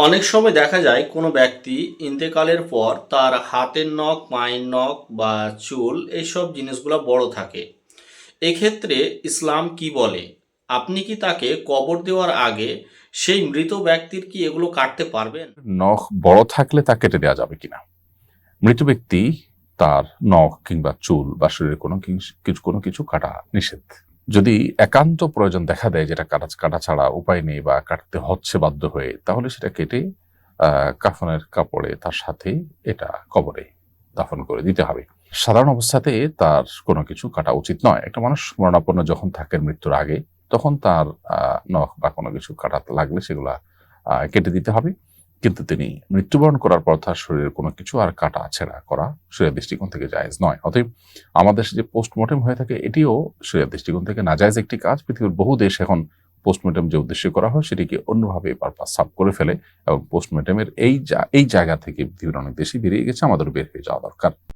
অনেক সময় দেখা যায় কোনো ব্যক্তি ইন্তেকালের পর তার হাতের নখ, পায়ের নখ বা চুল এইসব জিনিসগুলো বড় থাকে। এক্ষেত্রে ইসলাম কি বলে? আপনি কি তাকে কবর দেওয়ার আগে সেই মৃত ব্যক্তির কি এগুলো কাটতে পারবেন? নখ বড় থাকলে তা কেটে দেওয়া যাবে কিনা? মৃত ব্যক্তি তার নখ কিংবা চুল বা শরীরের কোনো কিছু কাটা নিষেধ। যদি একান্ত প্রয়োজন দেখা দেয় যেটা কাটা ছাড়া উপায় নেই বা কাটতে হচ্ছে বাধ্য হয়ে, তাহলে সেটা কেটে কাফনের কাপড়ে তার সাথে এটা কবরে দাফন করে দিতে হবে। সাধারণ অবস্থাতে তার কোনো কিছু কাটা উচিত নয়। একটা মানুষ মরণাপন্ন যখন থাকেন মৃত্যুর আগে, তখন তার নখ বা কোনো কিছু কাটাতে লাগলে সেগুলা কেটে দিতে হবে। কিন্তু তিনি মৃত্যুবরণ করার পর তার শরীরের কোনো কিছু আর কাটা ছেঁড়া করা শরীয়ত দৃষ্টিকোণ থেকে জায়েজ নয়। অতএব আমাদের দেশে যে পোস্টমর্টেম হয়ে থাকে, এটিও শরীয়ত দৃষ্টিকোণ থেকে নাজায়েজ একটি কাজ। পৃথিবীর বহু দেশ এখন পোস্টমর্টেম যে উদ্দেশ্যে করা হয় সেটিকে অন্যভাবে পারপাস সার্ভ করে ফেলে এবং পোস্টমর্টেমের এই জায়গা থেকে পৃথিবীর অনেক দেশই বেরিয়ে গেছে, আমাদেরও বের হয়ে যাওয়া দরকার।